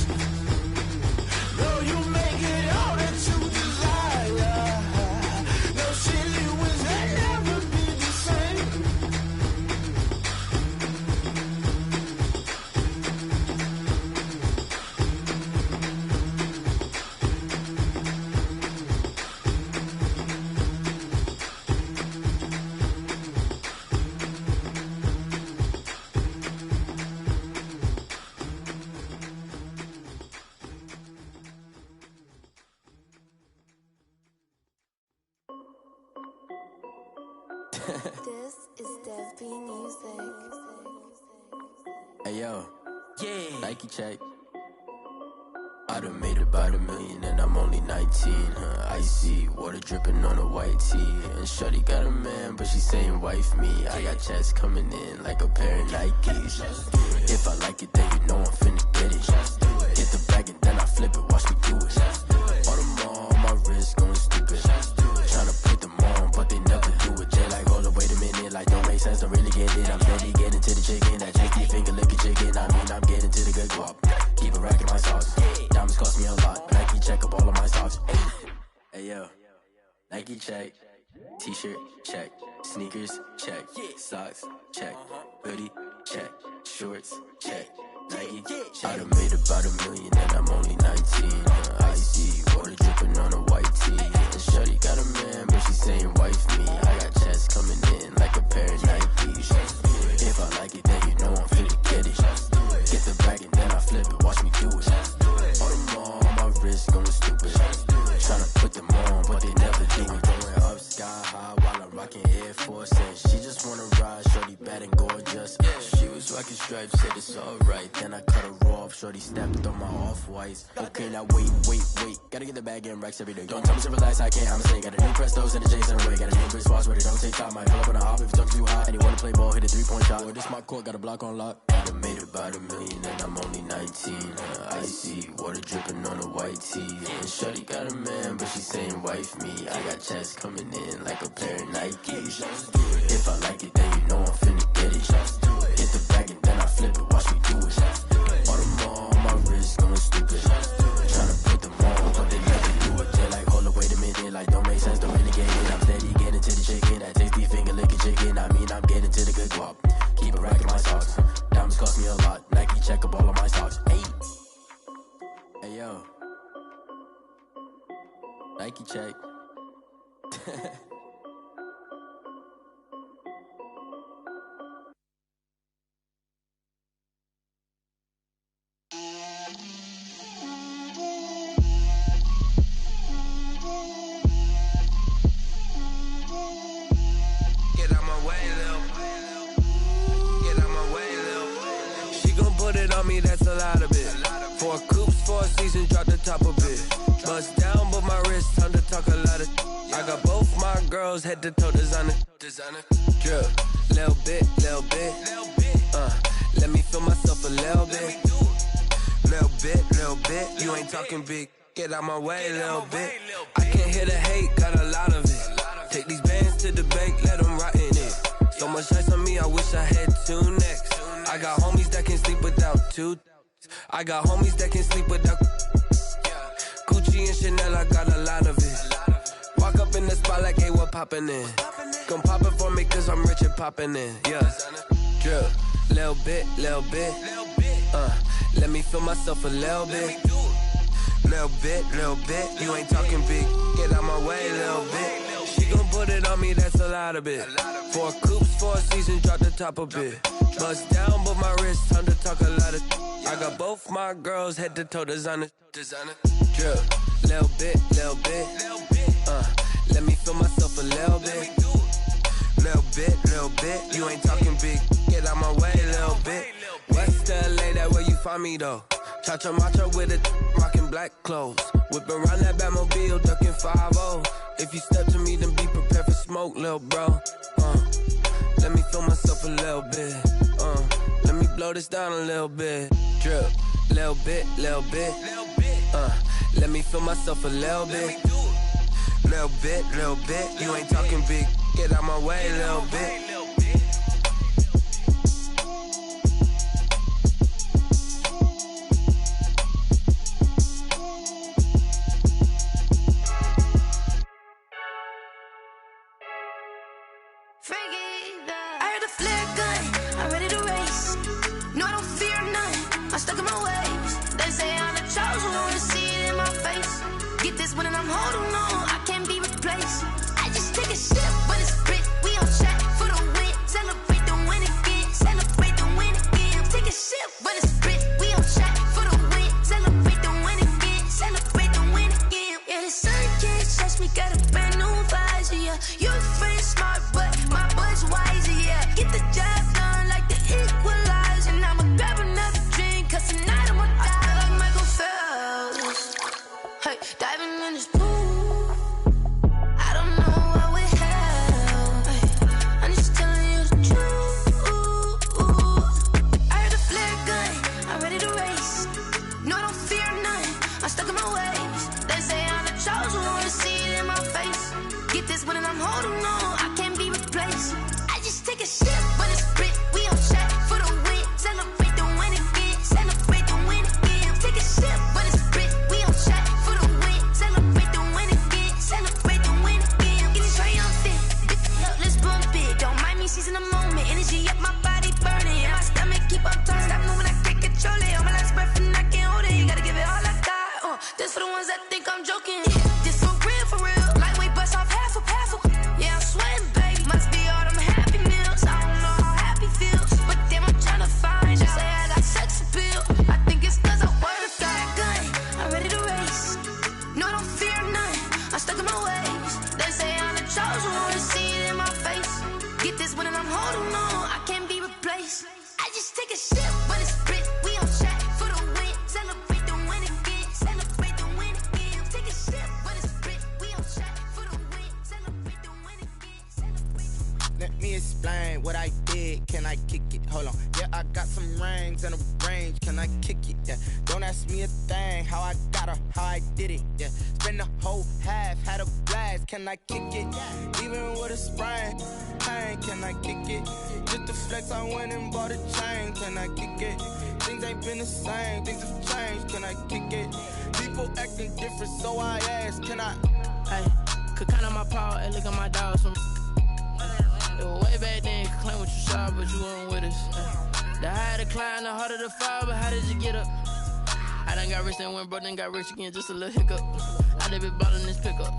Though you make it all that you desire. No city was that never be the same. This is Dev B Music. Hey yo, Nike check. I done made about $1 million and I'm only 19. Icy water dripping on a white tee. And shorty got a man, but she saying wife me. I got checks coming in like a pair of Nikes. If I like it, then you know I'm finna get it. Get the bag and then I flip it, watch me do it. All them on my wrist going stupid. Tryna put them on, but they never do it. Jay like, hold up, wait a minute, like don't make sense, don't really get it. I'm steady getting to the chicken, that tricky finger licking chicken. I mean, I'm getting to the good guap. Keep a rack in my sauce. Diamonds cost me a lot. Nike check up all of my socks. Hey yo, Nike check. T-shirt, check. Sneakers, check. Socks, check. Hoodie, check. Shorts, check. Nike, check. I done made about $1 million and I'm only 19. Icy, water dripping on a white tee. And shorty got a man, but she saying wife me. I got checks coming in like a pair of Nikes. If I like it, then you know I'm finna get it. Get the bag and then I flip it, watch me do it. All them on my wrist going stupid. Tryna put them on, but they never do it. Going up sky high while I'm rocking Air Force. And she just wanna ride, shorty bad and gorgeous. She was rocking stripes, said it's alright. Then I cut her off, shorty stepped on my off-whites. Okay, now wait. Gotta get the bag and racks every day. Don't tell me to relax, I can't, I'ma say. Got a new Prestos and a Jason away. Got a new Chris Foss, but it don't take time. Might pull up on a hop if it's talking too hot. And you wanna play ball, hit a 3-point shot. Or this my court, got a block on lock. I done made about $1 million and I'm only 19. Icy, water dripping on a white tee. And shorty got a man, but she saying wife me. I got checks coming in like a pair of Nikes. If I like it, then you know I'm finna get it. Hit the bag and then I flip it, watch me do it. All them on my wrist going stupid. Tryna put them on, but they never do it. They're like, hold up, wait a minute, like don't make sense, don't renegade it. I'm steady getting to the chicken, that tasty finger licking chicken. I mean, I'm getting to the good guap. Keep a rack in my socks. Diamonds cost me a lot. Nike check up all of my socks. Hey yo. Nike check. That's a lot of it. 4 coops, 4 seasons, drop the top of it. Bust down, but my wrist, time to talk a lot of. I got both my girls head to toe designer. Drip, little bit. Let me feel myself a little bit. Little bit. You ain't talking big. Get out my way, little bit. I can't hear the hate, got a lot of it. Take these bands to the bank, let them rot in it. So much ice on me, I wish I had 2 necks. I got homies that can sleep without 2. I got homies that can sleep without Gucci and Chanel, I got a lot of it. Walk up in the spot like, hey, what poppin' in? Gon' pop it for me cause I'm rich and poppin' in. Yeah, drip, little bit. Let me feel myself a little bit. Little bit. You ain't talking big. Get out my way, little bit. She gon' put it on me, that's a lot of it. 4 coops, 4 seasons, drop the top a bit. Bust down, but my wrist, time to talk a lot of. I got both my girls head to toe designer. Drip, little bit. Let me feel myself a little bit. Little bit. You ain't talking big. Get out my way, little bit. West LA, that where you find me though. Cha-cha matcha with it, rockin' black clothes. Whip around that Batmobile, duckin' 5-0. If you step to me, then be prepared for smoke, lil' bro. Let me feel myself a little bit. Let me blow this down a little bit. Drip, little bit. Let me feel myself a little bit. Little bit. You ain't talking big. Get out my way, little bit. When I'm holding on, I can't be replaced. I just take a sip, but it's split. We on track for the win. Celebrate the win again. Celebrate the win again. Take a sip, but it's split. We on track for the win. Celebrate the win again. Celebrate the win again. Yeah, the sun can't touch me. Got a brand new visor. Yeah, your friend smart, but my bud's wiser. Yeah, get the job done like the equalizer. And I'ma grab another drink, 'cause tonight I'm for the ones that think I'm joking. This for real. Lightweight bust off half a. Yeah, I'm sweating, baby. Must be all them happy meals. I don't know how happy feels, but damn, I'm trying to find you. Say I got sex appeal. I think it's cause I work. Got a gun, I'm ready to race. No, don't fear none. I'm stuck in my ways. They say I'm the chosen one. See it in my face. Get this one and I'm holding on. I can't be replaced. I just take a sip, but it's split. We on track for the win. Celebrate the win again. Celebrate the win again. Take a sip, but it's split. We on track for the win. Celebrate the win again. Let me explain what I did. Can I kick it? Hold on. Yeah, I got some rings and a range. Can I kick it? Yeah. Don't ask me a thing. How I got her, how I did it. Yeah. Spend the whole half, had a blast. Can I kick it? Even with a sprain. Pain, can I kick it? Just to flex, I went and bought a chain. Can I kick it? Things ain't been the same. Things have changed. Can I kick it? People acting different, so I ask. Can I? Hey, could count on my power and look at my dogs from. It was way back then, could claim what you saw, but you weren't with us. The higher the climb, the harder the fall, but how did you get up? I done got rich, then went broke, then got rich again, just a little hiccup. I done been ballin' this pickup.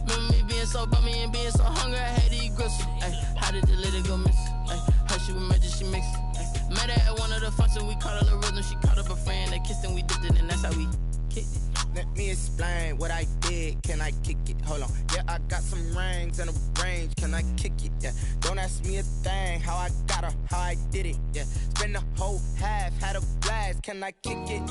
Remember me being so bummy and being so hungry, I had to eat gristle. Ay, how did the lady go miss? Ay, her she was magic, she mixed. Ay, met her at one of the functions, we caught a little rhythm, she caught up a friend, they kissed and we dipped it, and that's how we kicked it. Let me explain what I did. Can I kick it? Hold on. Yeah, I got some rings and a range. Can I kick it? Yeah. Don't ask me a thing. How I got her, how I did it. Yeah. Spend the whole half, had a blast. Can I kick it?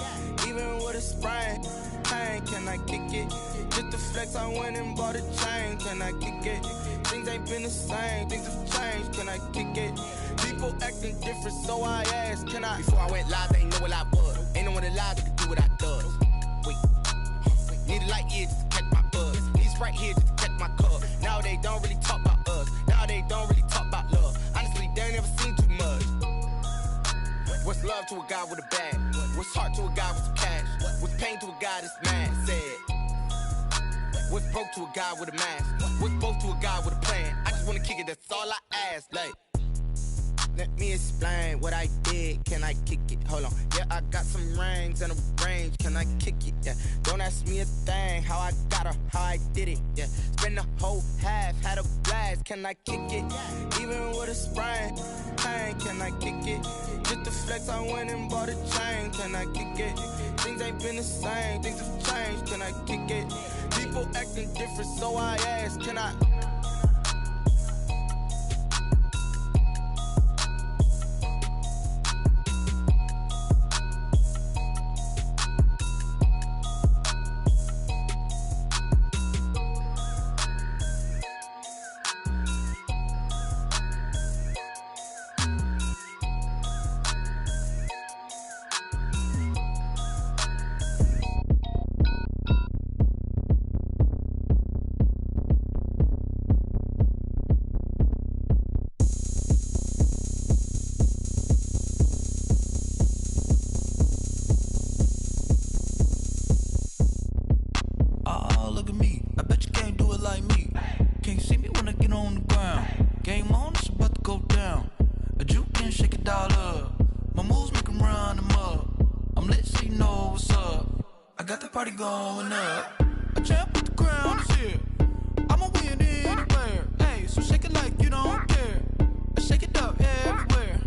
Even with a sprain. Pain, can I kick it? Just to flex, I went and bought a chain. Can I kick it? Things ain't been the same. Things have changed. Can I kick it? People acting different, so I ask. Can I? Before I went live, they ain't know what I was. Ain't no one alive that could do what I does. Wait. Need a light here just to catch my buzz. Need Sprite here just to catch my cup. Now they don't really talk about us. Now they don't really talk about love. Honestly, they ain't never seen too much. What's love to a guy with a bag? What's heart to a guy with some cash? What's pain to a guy that's mad? Said. What's broke to a guy with a mask? What's both to a guy with a plan? I just wanna kick it, that's all I ask. Like, let me explain what I did. Can I kick it? Hold on. Yeah, I got some rings and a range. Can I kick it? Yeah. Don't ask me a thing. How I got her, how I did it. Yeah. Spend the whole half, had a blast. Can I kick it? Even with a sprain. Pain, can I kick it? Just to flex, I went and bought a chain. Can I kick it? Things ain't been the same. Things have changed. Can I kick it? People acting different, so I ask. Can I? Going up, a champ with the crown is here. I'ma win anywhere. Hey, so shake it like you don't care. I shake it up everywhere,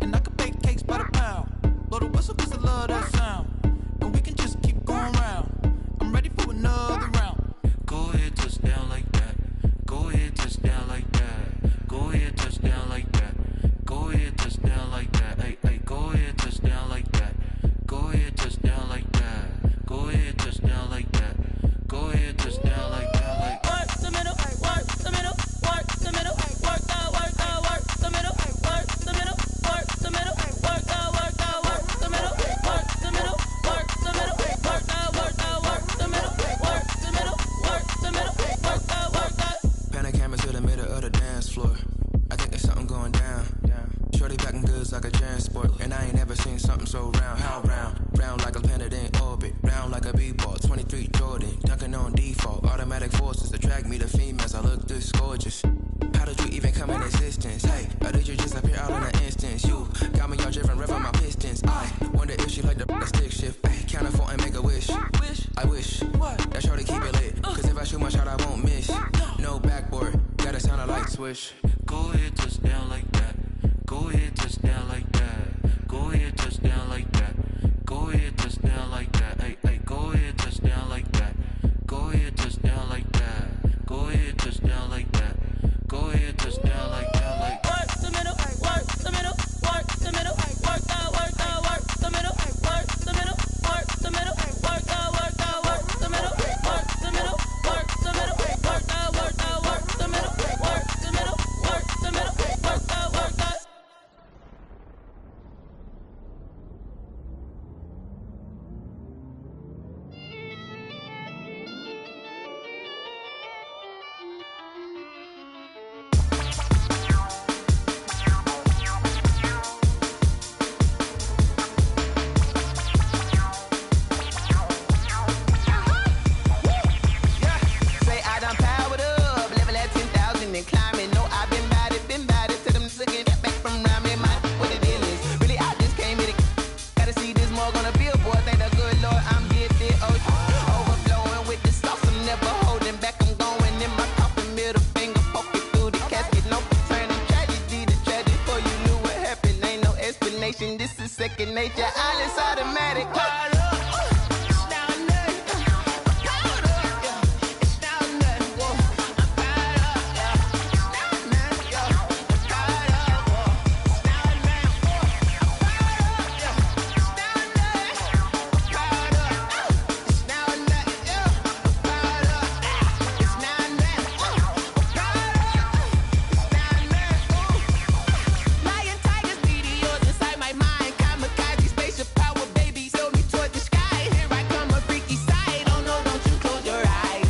and I can bake cakes by the pound. Blow the whistle 'cause I love that sound, and we can just keep going round. I'm ready for another round. Go ahead, touch down like that. Go ahead, touch down like that. Go ahead, touch down like that. Go ahead, touch down like that. Hey, hey, go ahead, touch down like that. Go ahead, touch down like that. Go ahead, touch down like that. Go ahead, touch down like that. Like work the middle, work the middle, work the middle, work the middle, work the middle, work the middle, work the middle, work the middle, work the middle, work the middle, work the middle, work the middle, work the. Pan a camera to the middle of the dance floor. I think there's something going down. Shorty backing goods like a transport, and I ain't never seen something so round. How round? Round like a planet in orbit, round like a b-ball. 23 Jordan, dunking on default. Automatic forces attract me to females. I look this gorgeous. How did you even come in existence? Hey, or did you just appear out in an instance? You got me all driven, revving my pistons. I wonder if she like the stick shift. Hey, count a 4 and make a wish. I wish. What? swish. Go ahead, touchdown like that. Go ahead, touchdown like that. Go ahead, touchdown like that. Go ahead, touchdown like that. Hey, hey, go ahead, touchdown like that. Go ahead, touchdown like that. Go ahead, touchdown like that. Go ahead, touchdown like that. Like work the middle, work the middle, work the middle, work the middle, work the middle, work the middle, work the middle, work the middle, work the middle, work the middle, work the middle, work the middle, work the middle, work the Say I done powered up, level at 10,000 and climbing. No, I've been bad it to them looking that back from around me. My what it is, really I just came here to gotta see this more on a billboard. Thank the good Lord I'm gifted. Oh, overflowing with the sauce, I'm never holding back. I'm going in my coffin, middle finger poking through the casket. No turning tragedy to tragic. Before you knew what happened, ain't no explanation. This is second nature. All is automatic. Lion, tigers, meteors inside my mind. Kamikaze, spaceship power, baby, sail me toward the sky. Here I come, a freaky side. Oh no, don't you close your eyes.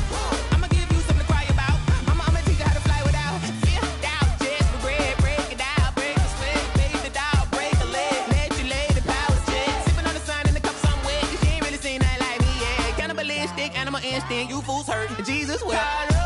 I'ma give you something to cry about. I'ma teach you how to fly without fear, doubt, just regret. Break it out, break the sweat, baby, the doll, break a leg. Let you lay the power jet. Sipping on the sun in the cup somewhere. Cause you ain't really seen nothing like me yet. Cannibalistic, animal instinct, you fools hurt. Jesus wept.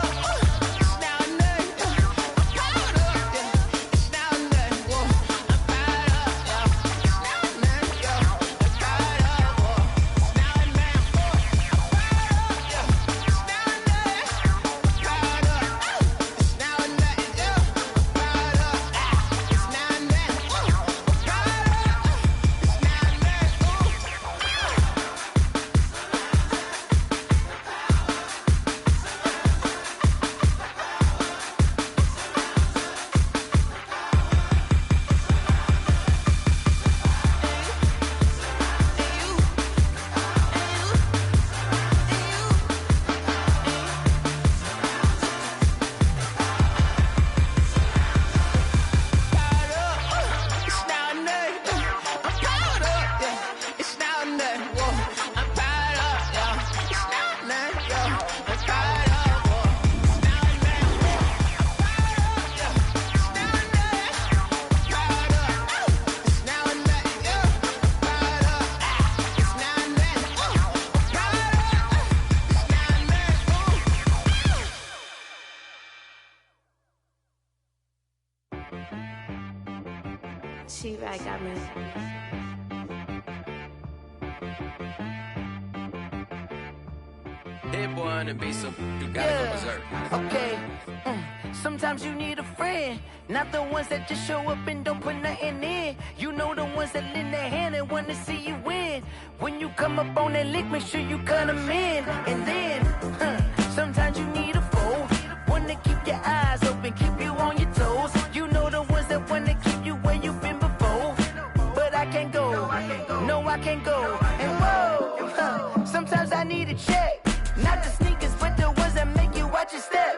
She right, got me. hit boy on the beat, so you gotta go berserk. Okay. Sometimes you need a friend, not the ones that just show up and don't put nothing in. You know the ones that lend their hand and want to see you win. When you come up on that lick, make sure you cut them in. And then, sometimes you need a foe, one to keep your eyes open, keep you on your toes. You know the ones that want to keep you where you've been before. But I can't go, no I can't go. And whoa, sometimes I need a check, not the sneakers, but the ones that make you watch your step.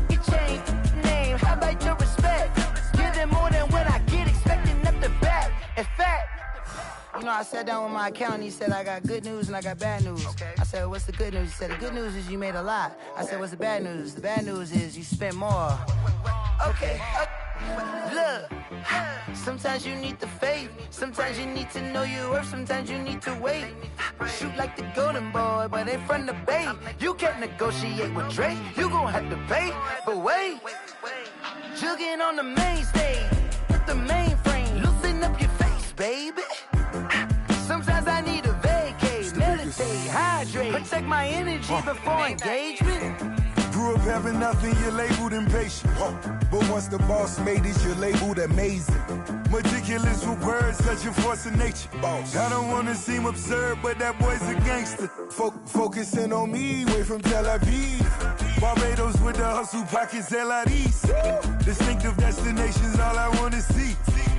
Your chain, name, how about your respect? Give them more than what I get, expecting up the back. In fact, you know, I sat down with my accountant. He said, I got good news and I got bad news. Okay. I said, what's the good news? He said, the good news is you made a lot. I said, what's the bad news? The bad news is you spent more. Okay. Look, sometimes you need the faith. Sometimes you need to know your worth. Sometimes you need to wait. Shoot like the golden boy, but ain't from the bay. You can't negotiate with Drake. You gon' have to pay. But wait, jugging on the main stage with the mainframe. Loosen up your face, baby. Sometimes I need a vacate, meditate, hydrate, protect my energy before engagement. Grew grew up having nothing, you're labeled impatient. But once the boss made it, you're labeled amazing. Meticulous with words, such a force of nature. I don't wanna seem absurd, but that boy's a gangster. Focusing on me, way from Tel Aviv. Barbados with the hustle pockets, LIDs. Distinctive destinations, all I wanna see.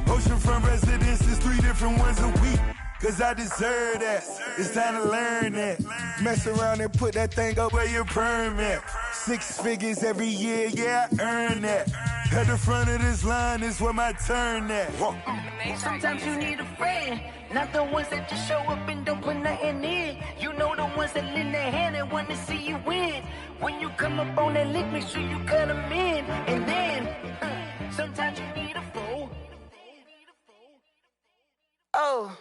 Oceanfront residences, 3 different ones a week. Cause I deserve that, it's time to learn that. Mess around and put that thing up where your permit. 6 figures every year, yeah, I earn that. At the front of this line is where my turn at. Sometimes you need a friend, not the ones that just show up and don't put nothing in. You know the ones that lend their hand and want to see you win. When you come up on that lick, make sure you cut them in. And then, sometimes you need a fool. Oh.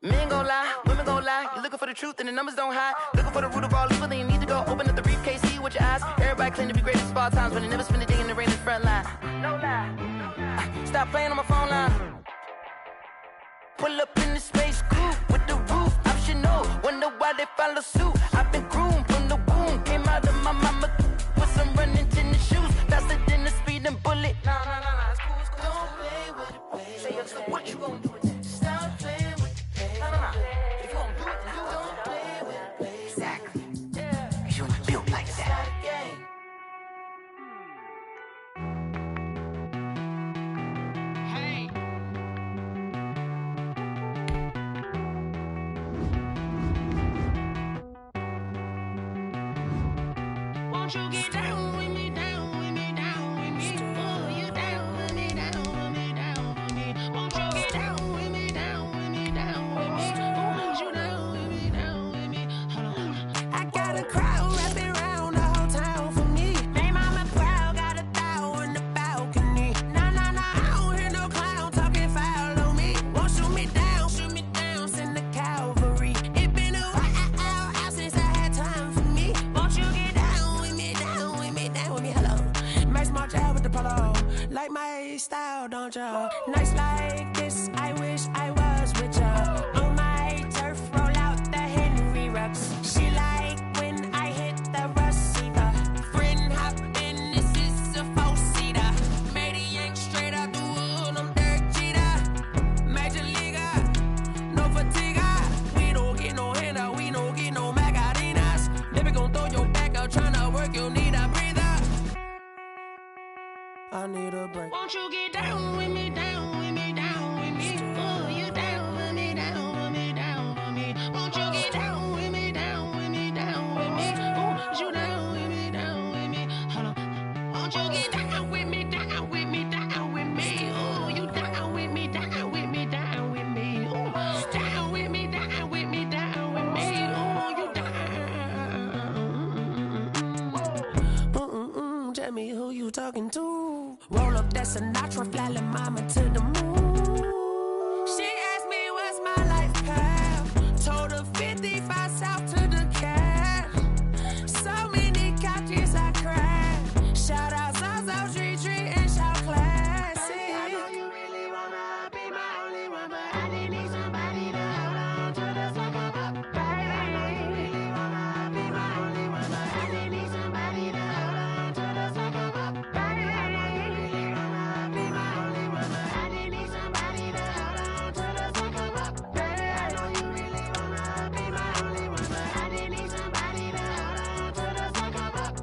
Men gon' lie, women gon' lie. You're looking for the truth and the numbers don't hide. Looking for the root of all evil, then you need to go open up the briefcase, see with your eyes. Everybody claim to be greatest of all times, but they never spend a day in the rain in the front line. No lie. Stop playing on my phone line. Pull up in the space coupe with the roof optional. Wonder why they follow suit. I've been groomed from the womb. Came out of my mama with some running tennis shoes. Faster than the speeding bullet. Nah, it's cool, it's cool. Don't play with it, play. Say what you gon' do with that? Stop playing. If you don't do it, then you don't play with it. Exactly. Yeah. You ain't built like that. Hey. Won't you get down with me, down with me, down with me? Oh, you down with me, down with me, down with me. Won't you get down with me, down with me, down with me? Oh, you down with me, down with me? Hold on. I got a crowd wrapping around the whole town for me. Name on my crowd, got a thou on the balcony. Nah, I don't hear no clown talking foul on me. Won't shoot me down, send the cavalry. It been a while since I had time for me. Won't you get down with me, down with me, down with me? Hello. Max March out with the polo. Like my style, don't ya? Nights like this, I wish I was with ya. On my turf, roll out the Henry Rux. She like when I hit the receiver. Friend hop in, this is a 4-seater. Made a yank straight out the wood, I'm Derek Jeter. Major leaguer, no fatigue. We don't get no handout, we don't get no Macarinas. Never gon' throw your back out, tryna work, you need a breather. I need a break. Won't you get down with me, down with me, down with me? Oh, you down with me, down with me, down with me? Won't you get down with me, down with me, down with me? Oh, you down with me, down with me? Hold on. Won't you get down with me, down with me, down with me? Oh, you down with me, down with me, down with me? Oh, down with me, down with me, down with me? Oh, you down. Tell me who you talking to. Roll up that Sinatra, fly la mama to the moon. She asked me what's my life path. Told her 55 south to the cab. So many couches I cried. Shout out South Street and shout classy. I know you really wanna be my only one, but I didn't need somebody to hold on to the sucker up. Baby, I know you really wanna be my only one, but I didn't need somebody to hold on to the sucker up. Baby, I know you really wanna be my only one, but I didn't need somebody to hold on to the sucker up. Baby, I know you really wanna be my only one, but I didn't need somebody to hold on to the sucker up.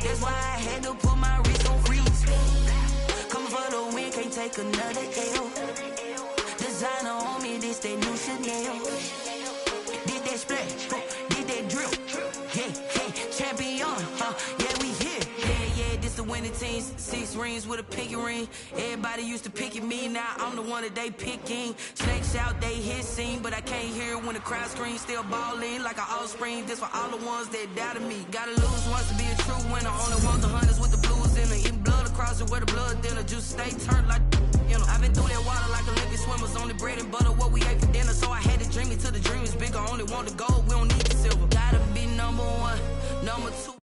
That's why I had to put my wrist on freeze. Coming for the win, can't take another L. Designer on me, this that new Chanel. Did that splash, did that drip. Yeah, champion, yeah, we here. Yeah, this the winning team. 6 rings with a pinky ring. Everybody used to picking me, now I'm the one that they picking. Snakes out, they hit scene, but I can't hear when the crowd screams. Still ballin' like an offspring. This for all the ones that doubted me. Gotta lose once to be a true winner. Only want the hunters with the blues in it. Eating blood across it where the blood dinner. Just stay turned like, you know. I've been through that water like Olympic swimmers. Only bread and butter, what we ate for dinner. So I had to dream it till the dream is bigger. Only want the gold, we don't need the silver. Gotta be number 1, number 2.